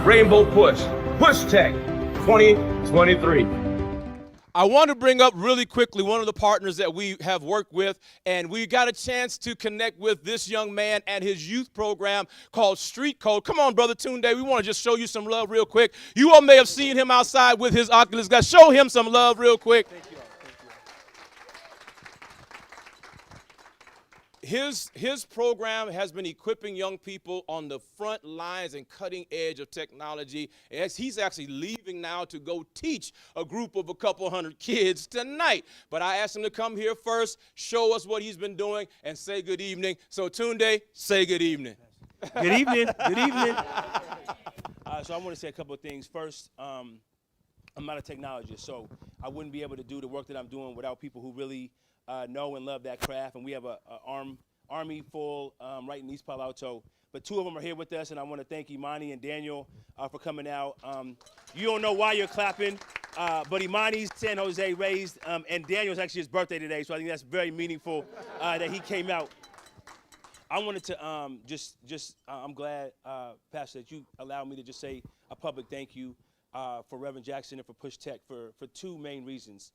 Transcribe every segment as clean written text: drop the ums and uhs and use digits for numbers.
Rainbow Push. Push Tech 2023. I want to bring up really quickly one of the partners that we have worked with, and we got a chance to connect with this young man and his youth program called Streetcode. Come on, Brother Tunde, we want to just show you some love real quick. You all may have seen him outside with his Oculus guys. Show him some love real quick. Thank you. His program has been equipping young people on the front lines and cutting edge of technology. As he's actually leaving now to go teach a group of a couple hundred kids tonight. But I asked him to come here first, show us what he's been doing, and say good evening. So Tunde, say good evening. Good evening. Good evening. So I want to say a couple of things. First, I'm not a technologist, so I wouldn't be able to do the work that I'm doing without people who really know and love that craft, and we have an army full right in East Palo Alto. But two of them are here with us, and I want to thank Imani and Daniel for coming out. You don't know why you're clapping, but Imani's San Jose raised, and Daniel's actually his birthday today, so I think that's very meaningful that he came out. I wanted to I'm glad, Pastor, that you allowed me to just say a public thank you for Reverend Jackson and for Push Tech for two main reasons.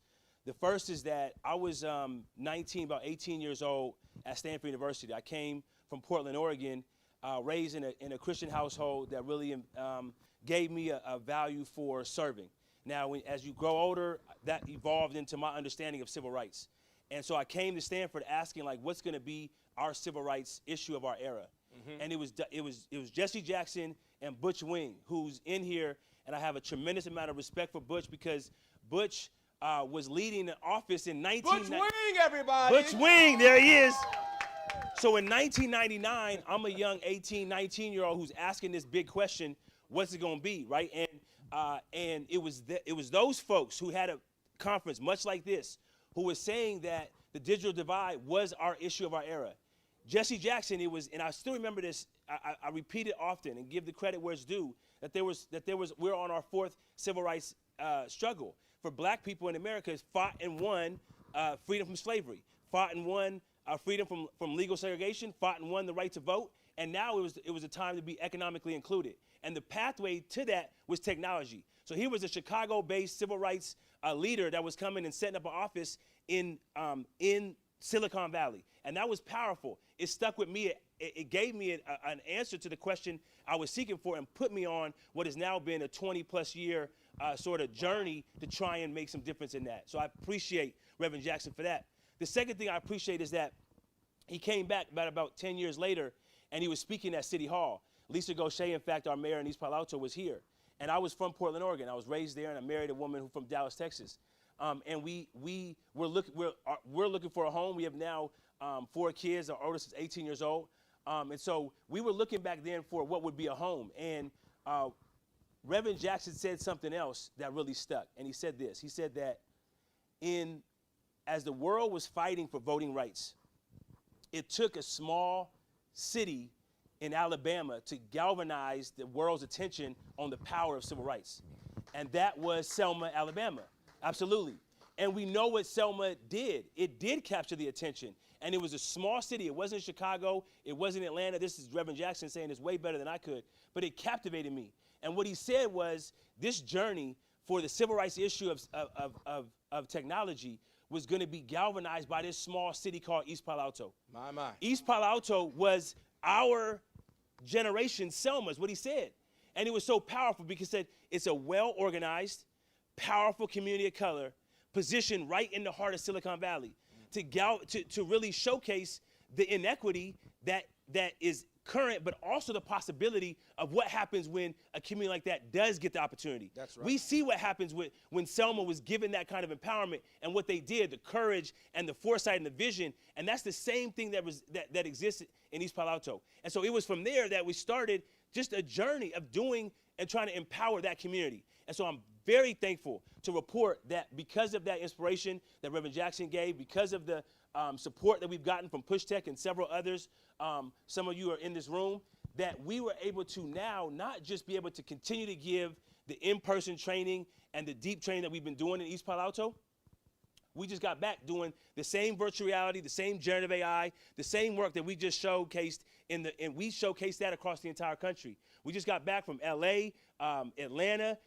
The first is that I was 19, about 18 years old at Stanford University. I came from Portland, Oregon, raised in a Christian household that really gave me a value for serving. Now, as you grow older, that evolved into my understanding of civil rights. And so I came to Stanford asking, like, what's going to be our civil rights issue of our era? Mm-hmm. And it was Jesse Jackson and Butch Wing, who's in here, and I have a tremendous amount of respect for Butch because Butch was leading the office in 1990. Butch Wing, everybody! Butch Wing, there he is. So in 1999, I'm a young 18, 19-year-old who's asking this big question, what's it going to be, right? And it was those folks who had a conference much like this who was saying that the digital divide was our issue of our era. Jesse Jackson, and I still remember this, I repeat it often and give the credit where it's due, we're on our fourth civil rights struggle. For black people in America, fought and won freedom from slavery, fought and won freedom from legal segregation, fought and won the right to vote, and now it was a time to be economically included. And the pathway to that was technology. So here was a Chicago-based civil rights leader that was coming and setting up an office in Silicon Valley, and that was powerful. It stuck with me. It gave me an answer to the question I was seeking for and put me on what has now been a 20-plus year sort of journey to try and make some difference in that. So I appreciate Reverend Jackson for that. The second thing I appreciate is that he came back about 10 years later, and he was speaking at City Hall. Lisa Gaucher, in fact, our mayor in East Palo Alto, was here. And I was from Portland, Oregon. I was raised there, and I married a woman who's from Dallas, Texas. And we're looking for a home. We have now 4 kids. Our oldest is 18 years old. And so we were looking back then for what would be a home. And Reverend Jackson said something else that really stuck. And he said this. He said that as the world was fighting for voting rights, it took a small city in Alabama to galvanize the world's attention on the power of civil rights. And that was Selma, Alabama. Absolutely. And we know what Selma did. It did capture the attention. And it was a small city. It wasn't Chicago. It wasn't Atlanta. This is Reverend Jackson saying it's way better than I could. But it captivated me. And what he said was this journey for the civil rights issue of technology was going to be galvanized by this small city called East Palo Alto. My. East Palo Alto was our generation, Selma, is what he said. And it was so powerful because he said it's a well-organized, powerful community of color positioned right in the heart of Silicon Valley to really showcase the inequity that is current, but also the possibility of what happens when a community like that does get the opportunity. That's right. We see what happens when Selma was given that kind of empowerment and what they did, the courage and the foresight and the vision, and that's the same thing that existed in East Palo Alto. And so it was from there that we started just a journey of doing and trying to empower that community. And so I'm very thankful to report that because of that inspiration that Reverend Jackson gave, because of the support that we've gotten from Push Tech and several others, some of you are in this room, that we were able to now not just be able to continue to give the in-person training and the deep training that we've been doing in East Palo Alto, We just got back doing the same virtual reality, the same generative AI, the same work that we just showcased and we showcased that across the entire country. We just got back from LA, Atlanta,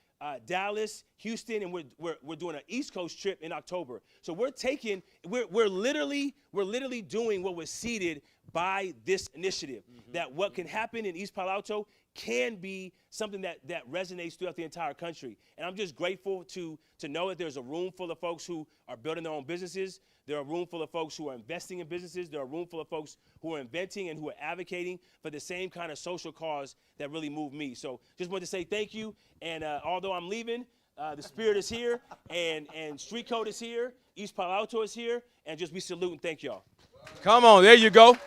Dallas, Houston, and we're doing an East Coast trip in October. So we're literally doing what was seeded by this initiative. That what can happen in East Palo Alto can be something that resonates throughout the entire country. And I'm just grateful to know that there's a room full of folks who are building their own businesses. There are a room full of folks who are investing in businesses. There are a room full of folks who are inventing and who are advocating for the same kind of social cause that really moved me. So just wanted to say thank you. And although I'm leaving, the spirit is here, and Streetcode is here, East Palo Alto is here, and just we salute and thank y'all. Come on, there you go.